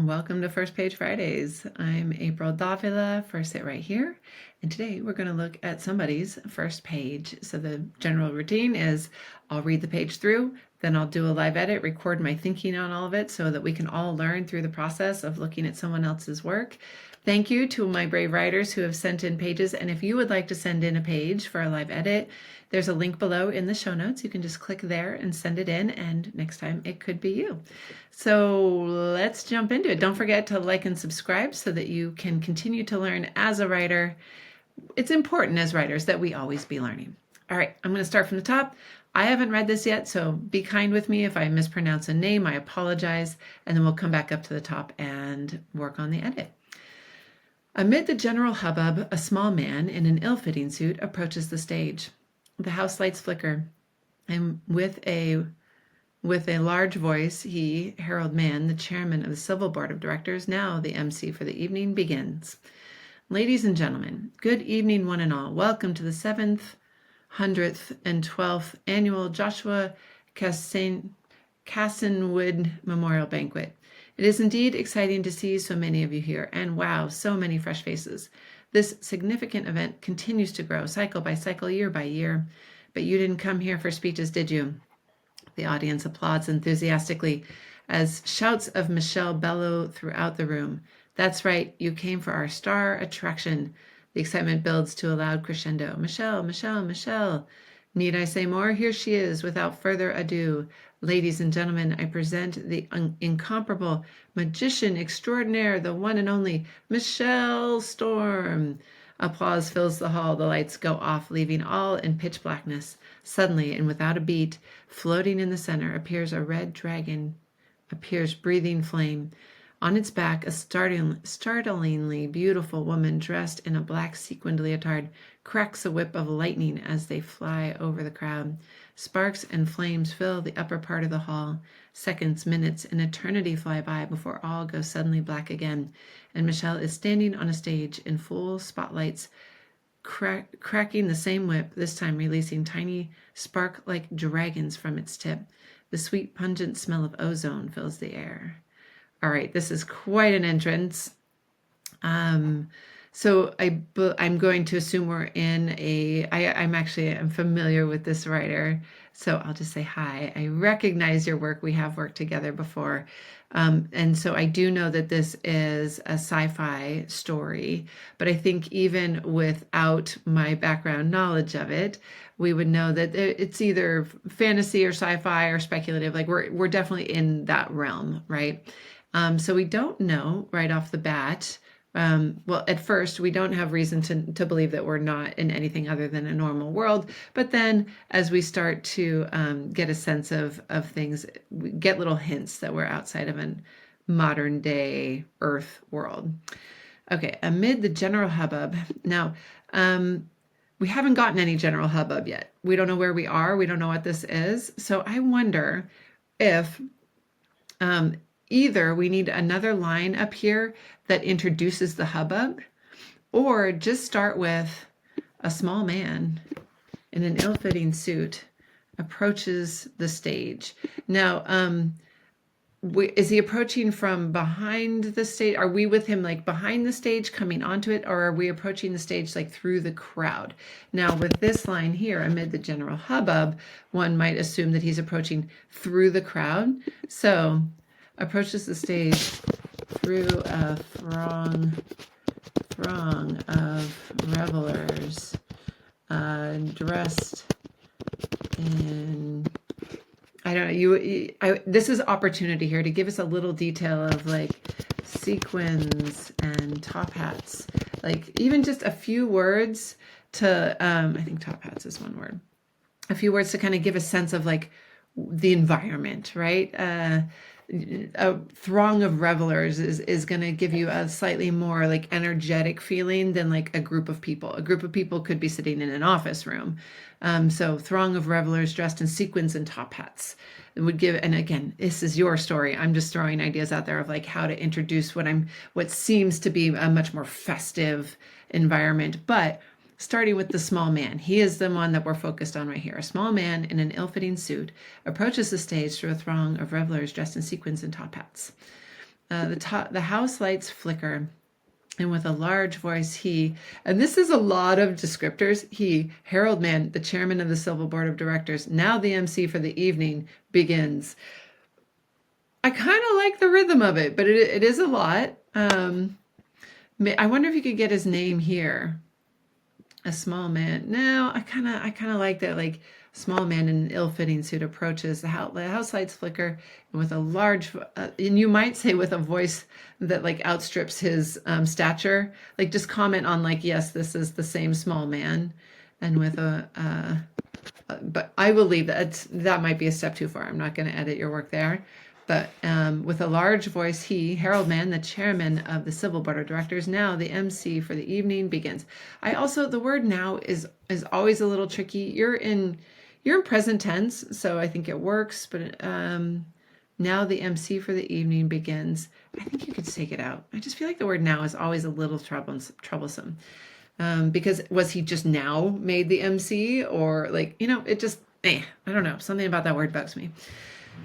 Welcome to First Page Fridays. I'm April Davila, first sit right here, and today we're going to look at somebody's first page. So the general routine is I'll read the page through, then I'll do a live edit, record my thinking on all of it so that we can all learn through the process of looking at someone else's work. Thank you to my brave writers who have sent in pages, and if you would like to send in a page for a live edit, there's a link below in the show notes. You can just click there and send it in, and next time it could be you. So let's jump into it. Don't forget to like and subscribe so that you can continue to learn as a writer. It's important as writers that we always be learning. All right, I'm going to start from the top. I haven't read this yet, so be kind with me. If I mispronounce a name, I apologize, and then we'll come back up to the top and work on the edit. Amid the general hubbub, a small man in an ill-fitting suit approaches the stage. The house lights flicker, and with a large voice, he, Harold Mann, the chairman of the Civil Board of Directors, now the MC for the evening, begins. Ladies and gentlemen, good evening one and all. Welcome to the 7th, 100th, and 12th Annual Joshua Cassenwood Memorial Banquet. It is indeed exciting to see so many of you here, and wow, so many fresh faces. This significant event continues to grow, cycle by cycle, year by year. But you didn't come here for speeches, did you? The audience applauds enthusiastically as shouts of Michelle bellow throughout the room. That's right, you came for our star attraction. The excitement builds to a loud crescendo. Michelle, Michelle, Michelle. Need I say more? Here she is, without further ado. Ladies and gentlemen, I present the incomparable magician extraordinaire, the one and only Michelle Storm. Applause fills the hall. The lights go off, leaving all in pitch blackness. Suddenly, and without a beat, floating in the center, appears a red dragon, breathing flame. On its back, a startlingly beautiful woman dressed in a black sequined leotard cracks a whip of lightning as they fly over the crowd. Sparks and flames fill the upper part of the hall. Seconds, minutes, an eternity fly by before all go suddenly black again, and Michelle is standing on a stage in full spotlights, cracking the same whip, this time releasing tiny spark-like dragons from its tip. The sweet, pungent smell of ozone fills the air. All right, this is quite an entrance. So I'm going to assume we're in I'm familiar with this writer, so I'll just say hi. I recognize your work. We have worked together before. And so I do know that this is a sci-fi story, but I think even without my background knowledge of it, we would know that it's either fantasy or sci-fi or speculative. Like we're definitely in that realm, right? So we don't know right off the bat. Well, at first, we don't have reason to believe that we're not in anything other than a normal world. But then as we start to get a sense of things, we get little hints that we're outside of a modern day Earth world. Okay, amid the general hubbub. Now, we haven't gotten any general hubbub yet. We don't know where we are. We don't know what this is. So I wonder if either we need another line up here that introduces the hubbub, or just start with a small man in an ill-fitting suit approaches the stage. Now, is he approaching from behind the stage? Are we with him like behind the stage coming onto it, or are we approaching the stage like through the crowd? Now with this line here, amid the general hubbub, one might assume that he's approaching through the crowd. So approaches the stage through a throng of revelers dressed in, I don't know, this is opportunity here to give us a little detail of like sequins and top hats, like even just a few words to, I think top hats is one word, a few words to kind of give a sense of like the environment, right? A throng of revelers is going to give you a slightly more like energetic feeling than like a group of people. A group of people could be sitting in an office room. So throng of revelers dressed in sequins and top hats. It would give, and again, this is your story. I'm just throwing ideas out there of like how to introduce what seems to be a much more festive environment, but starting with the small man. He is the one that we're focused on right here. A small man in an ill-fitting suit approaches the stage through a throng of revelers dressed in sequins and top hats. The house lights flicker, and with a large voice he, and this is a lot of descriptors, he, Harold Mann, the chairman of the Civil Board of Directors, now the MC for the evening, begins. I kind of like the rhythm of it, but it is a lot. I wonder if you could get his name here. A small man. No, I kind of like that. Like, small man in an ill-fitting suit approaches. The house lights flicker, and with a large, and you might say with a voice that like outstrips his stature. Like, just comment on like, yes, this is the same small man, and with a. But I will leave that. That might be a step too far. I'm not going to edit your work there. But with a large voice, he, Harold Mann, the chairman of the Civil Board of Directors, now the MC for the evening, begins. The word now is always a little tricky. You're in present tense, so I think it works. But now the MC for the evening begins. I think you could take it out. I just feel like the word now is always a little troublesome. Because was he just now made the MC, or like, it just, I don't know. Something about that word bugs me.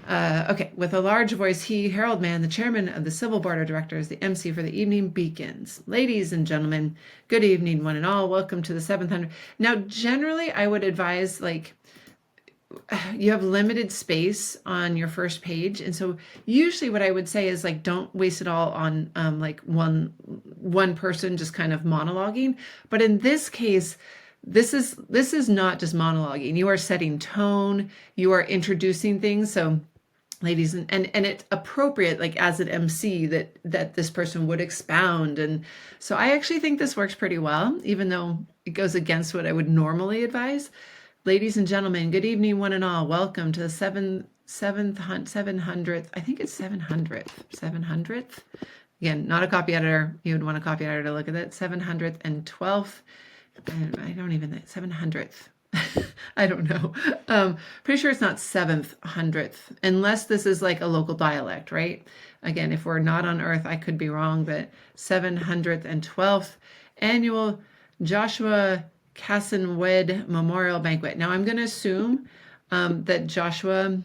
Okay, with a large voice, he, Harold Mann, the chairman of the Civil Board of Directors, the MC for the evening, begins. Ladies and gentlemen, good evening, one and all. Welcome to the 700. Now, generally, I would advise, like, you have limited space on your first page. And so usually what I would say is, like, don't waste it all on, like, one person just kind of monologuing. But in this case, this is not just monologuing. You are setting tone. You are introducing things. So, ladies, and it's appropriate, like, as an MC, that this person would expound. And so I actually think this works pretty well, even though it goes against what I would normally advise. Ladies and gentlemen, good evening, one and all. Welcome to the 700th. I think it's 700th. Again, not a copy editor. You would want a copy editor to look at it. 712th. I don't even think 700th. I don't know. Pretty sure it's not 700th, unless this is like a local dialect, right? Again, if we're not on Earth, I could be wrong, but 712th annual Joshua Cassenwed Memorial Banquet. Now, I'm going to assume that Joshua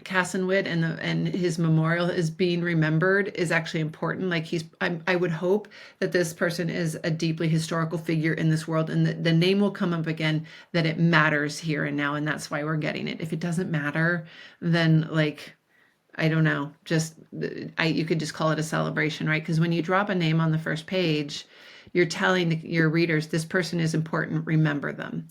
Cassenwed and his memorial is being remembered is actually important. Like, I would hope that this person is a deeply historical figure in this world, and the name will come up again, that it matters here and now, and that's why we're getting it. If it doesn't matter, then, like, I don't know, you could just call it a celebration, right? Because when you drop a name on the first page, you're telling your readers, this person is important, remember them.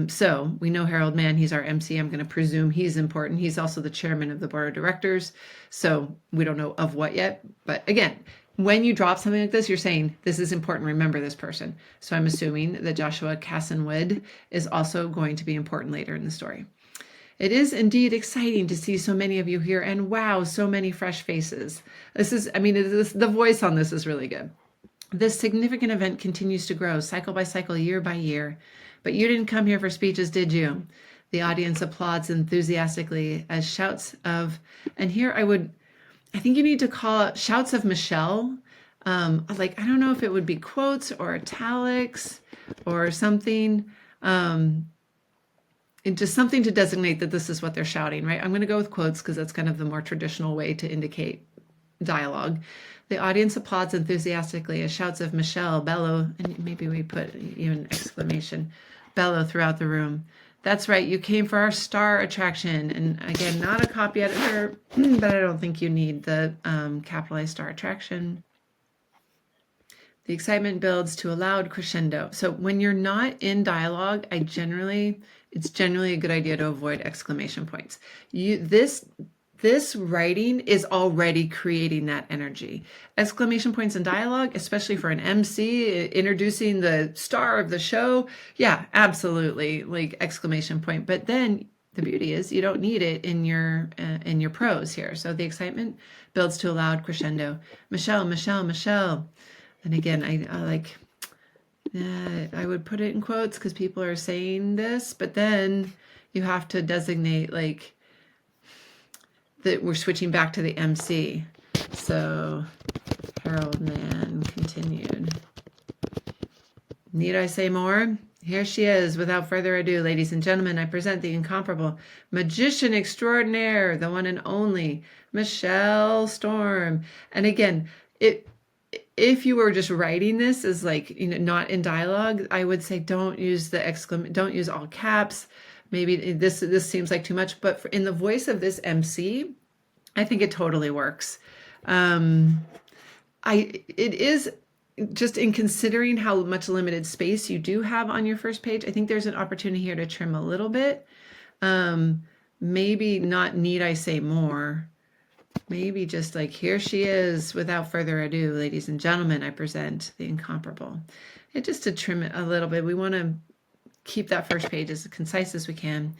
So we know Harold Mann, he's our MC. I'm going to presume he's important. He's also the chairman of the board of directors. So we don't know of what yet. But again, when you drop something like this, you're saying this is important. Remember this person. So I'm assuming that Joshua Cassenwood is also going to be important later in the story. It is indeed exciting to see so many of you here, and wow, so many fresh faces. The voice on this is really good. This significant event continues to grow cycle by cycle, year by year. But you didn't come here for speeches, did you? The audience applauds enthusiastically as shouts of, and here I think you need to call it shouts of Michelle. I don't know if it would be quotes or italics or something. Just something to designate that this is what they're shouting, right? I'm going to go with quotes because that's kind of the more traditional way to indicate dialogue. The audience applauds enthusiastically as shouts of Michelle bellow, and maybe we put even exclamation, bellow throughout the room. That's right, you came for our star attraction. And again, not a copy editor, but I don't think you need the capitalized star attraction. The excitement builds to a loud crescendo. So when you're not in dialogue, it's generally a good idea to avoid exclamation points. This writing is already creating that energy. Exclamation points in dialogue, especially for an MC introducing the star of the show. Yeah, absolutely, like exclamation point. But then the beauty is you don't need it in your prose here. So the excitement builds to a loud crescendo. Michelle, Michelle, Michelle. And again, I would put it in quotes because people are saying this, but then you have to designate like that we're switching back to the MC. So Harold Mann continued. Need I say more? Here she is. Without further ado, ladies and gentlemen, I present the incomparable magician extraordinaire, the one and only Michelle Storm. And again, if you were just writing this as like, not in dialogue, I would say don't use don't use all caps. Maybe this seems like too much, but in the voice of this MC, I think it totally works. It is just in considering how much limited space you do have on your first page. I think there's an opportunity here to trim a little bit. Maybe not need I say more. Maybe just like, here she is. Without further ado, ladies and gentlemen, I present the incomparable. And just to trim it a little bit, we want to keep that first page as concise as we can.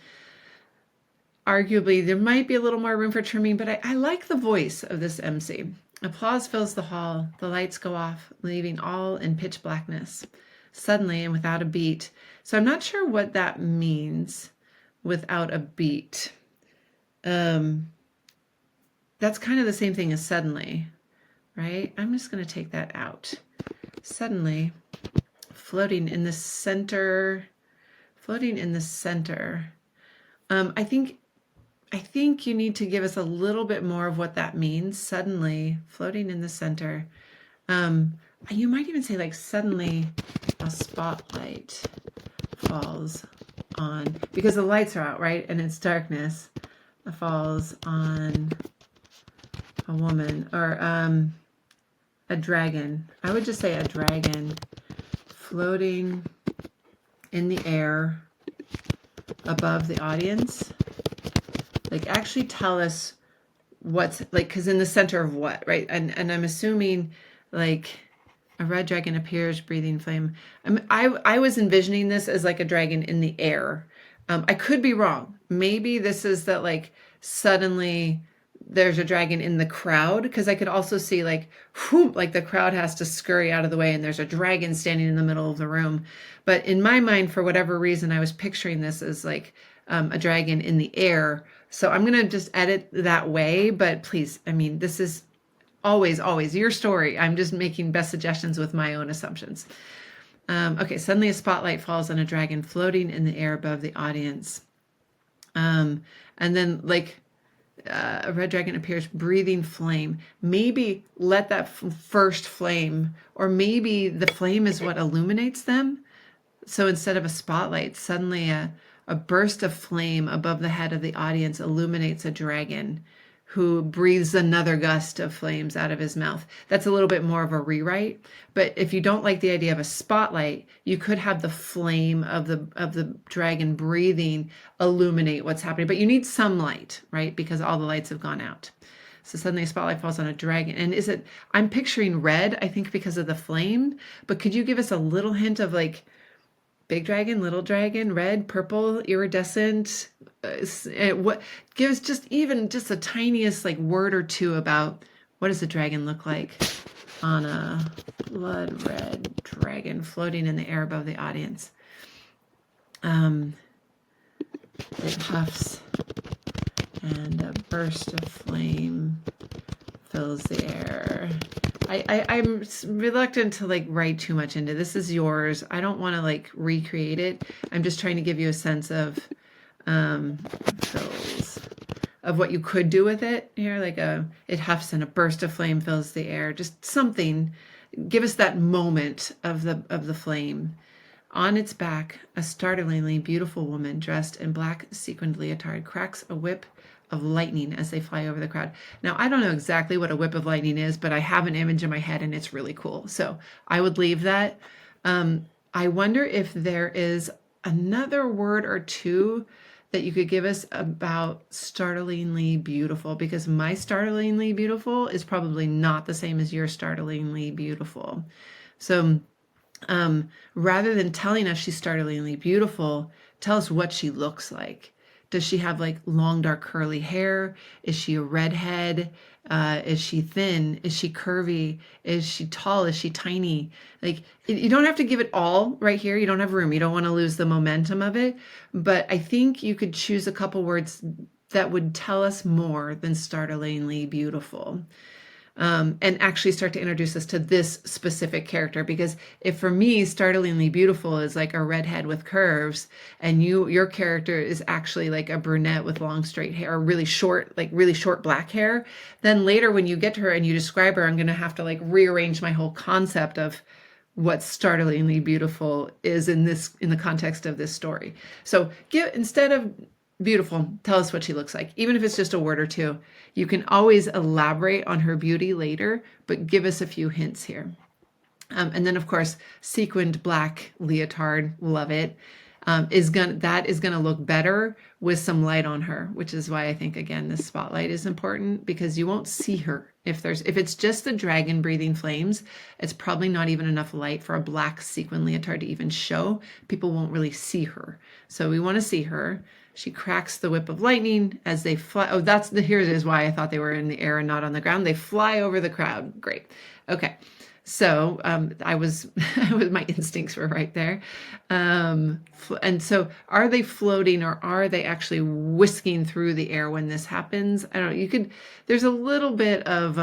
Arguably, there might be a little more room for trimming, but I like the voice of this MC. Applause fills the hall. The lights go off, leaving all in pitch blackness. Suddenly and without a beat. So I'm not sure what that means, without a beat. That's kind of the same thing as suddenly, right? I'm just going to take that out. Suddenly, floating in the center. I think you need to give us a little bit more of what that means. Suddenly, floating in the center. You might even say like, suddenly a spotlight falls on, because the lights are out, right? And it's darkness. It falls on a woman, or a dragon. I would just say a dragon floating in the air above the audience. Like, actually tell us what's, like, because in the center of what, right? And I'm assuming, like, a red dragon appears, breathing flame. I was envisioning this as like a dragon in the air. I could be wrong. Maybe this is that, like, suddenly there's a dragon in the crowd, because I could also see like, whoop, like the crowd has to scurry out of the way and there's a dragon standing in the middle of the room. But in my mind, for whatever reason, I was picturing this as like a dragon in the air. So I'm going to just edit that way. But please, I mean, this is always your story. I'm just making best suggestions with my own assumptions. Okay, suddenly a spotlight falls on a dragon floating in the air above the audience. And then, like, a red dragon appears, breathing flame. Maybe let that first flame, or maybe the flame is what illuminates them. So instead of a spotlight, suddenly a burst of flame above the head of the audience illuminates a dragon who breathes another gust of flames out of his mouth. That's a little bit more of a rewrite. But if you don't like the idea of a spotlight, you could have the flame of the dragon breathing illuminate what's happening. But you need some light, right? Because all the lights have gone out. So suddenly a spotlight falls on a dragon. And I'm picturing red, I think, because of the flame. But could you give us a little hint of, like, big dragon, little dragon, red, purple, iridescent? What gives just the tiniest, like, word or two about what does a dragon look like on a blood red dragon floating in the air above the audience. It huffs and a burst of flame fills the air. I'm reluctant to, like, write too much into this. Is yours. I don't want to, like, recreate it. I'm just trying to give you a sense of what you could do with it here. Like, it huffs and a burst of flame fills the air. Just something. Give us that moment of the flame. On its back, a startlingly beautiful woman dressed in black sequined leotard cracks a whip of lightning as they fly over the crowd. Now, I don't know exactly what a whip of lightning is, but I have an image in my head and it's really cool. So I would leave that. I wonder if there is another word or two that you could give us about startlingly beautiful, because my startlingly beautiful is probably not the same as your startlingly beautiful. So rather than telling us she's startlingly beautiful, tell us what she looks like. Does she have, like, long, dark, curly hair? Is she a redhead? Is she thin? Is she curvy? Is she tall? Is she tiny? Like, you don't have to give it all right here. You don't have room. You don't want to lose the momentum of it. But I think you could choose a couple words that would tell us more than startlingly beautiful. and actually start to introduce us to this specific character. Because if for me, Startlingly Beautiful is like a redhead with curves, and your character is actually like a brunette with long straight hair, or really short black hair, then later when you get to her and you describe her, I'm going to have to like rearrange my whole concept of what Startlingly Beautiful is in the context of this story. So instead of beautiful, tell us what she looks like, even if it's just a word or two. You can always elaborate on her beauty later, but give us a few hints here. And then of course, sequined black leotard, love it. That is gonna look better with some light on her, which is why I think again this spotlight is important, because you won't see her if it's just the dragon breathing flames. It's probably not even enough light for a black sequin leotard to even show. People won't really see her, so we want to see her. She cracks the whip of lightning as they fly. Oh, here it is why I thought they were in the air and not on the ground. They fly over the crowd. Great. Okay. So my instincts were right there. And so are they floating, or are they actually whisking through the air when this happens? I don't know. There's a little bit of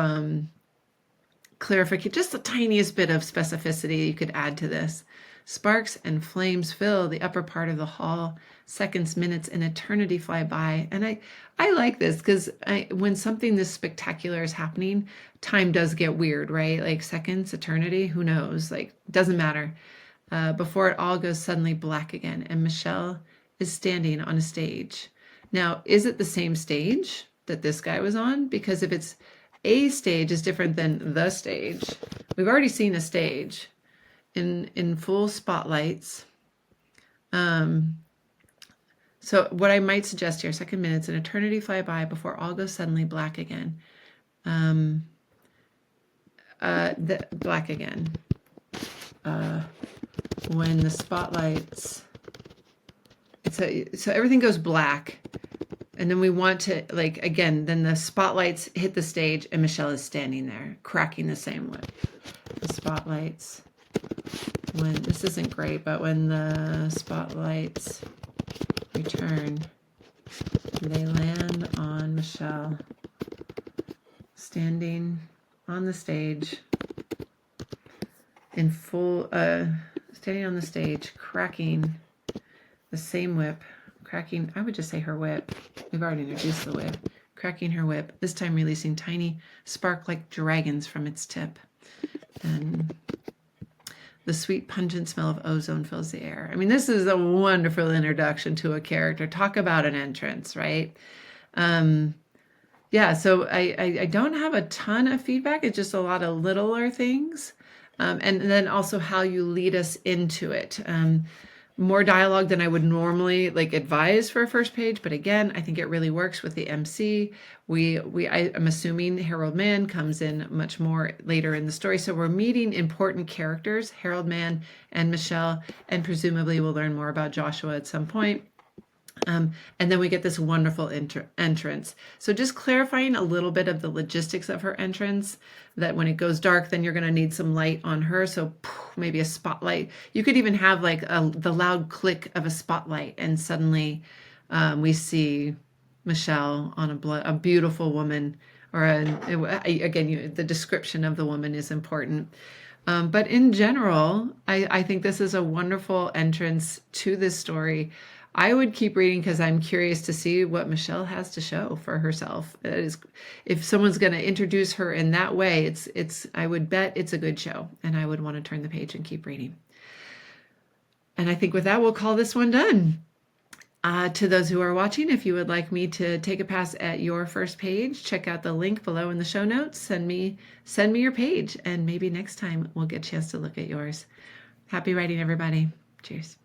clarification, just the tiniest bit of specificity you could add to this. Sparks and flames fill the upper part of the hall. Seconds, minutes, and eternity fly by. And I like this because when something this spectacular is happening, time does get weird, right? Like seconds, eternity, who knows? Like, doesn't matter. Before it all goes suddenly black again, and Michelle is standing on a stage. Now, is it the same stage that this guy was on? Because if it's a stage is different than the stage. We've already seen a stage in full spotlights. So what I might suggest here, second, minutes, and eternity fly by before all goes suddenly black again. Black again. When the spotlights, so everything goes black, and then we want to, like, again, then the spotlights hit the stage and Michelle is standing there cracking the same way. The spotlights, this isn't great, but when the spotlights return, they land on Michelle standing on the stage in full, standing on the stage, cracking the same whip, cracking, I would just say her whip. We've already introduced the whip. Cracking her whip, this time releasing tiny spark-like dragons from its tip. And the sweet, pungent smell of ozone fills the air. I mean, this is a wonderful introduction to a character. Talk about an entrance, right? Yeah, so I don't have a ton of feedback. It's just a lot of littler things. And then also how you lead us into it. More dialogue than I would normally like advise for a first page, but again, I think it really works with the MC. I'm assuming Harold Mann comes in much more later in the story, so we're meeting important characters, Harold Mann and Michelle, and presumably we'll learn more about Joshua at some point. And then we get this wonderful entrance. So just clarifying a little bit of the logistics of her entrance, that when it goes dark, then you're going to need some light on her. So maybe a spotlight. You could even have like the loud click of a spotlight, and suddenly we see Michelle on a beautiful woman, or again, the description of the woman is important. But in general, I think this is a wonderful entrance to this story. I would keep reading because I'm curious to see what Michelle has to show for herself. If someone's going to introduce her in that way, I would bet it's a good show, and I would want to turn the page and keep reading. And I think with that, we'll call this one done. To those who are watching, if you would like me to take a pass at your first page, check out the link below in the show notes. Send me your page, and maybe next time we'll get a chance to look at yours. Happy writing, everybody. Cheers.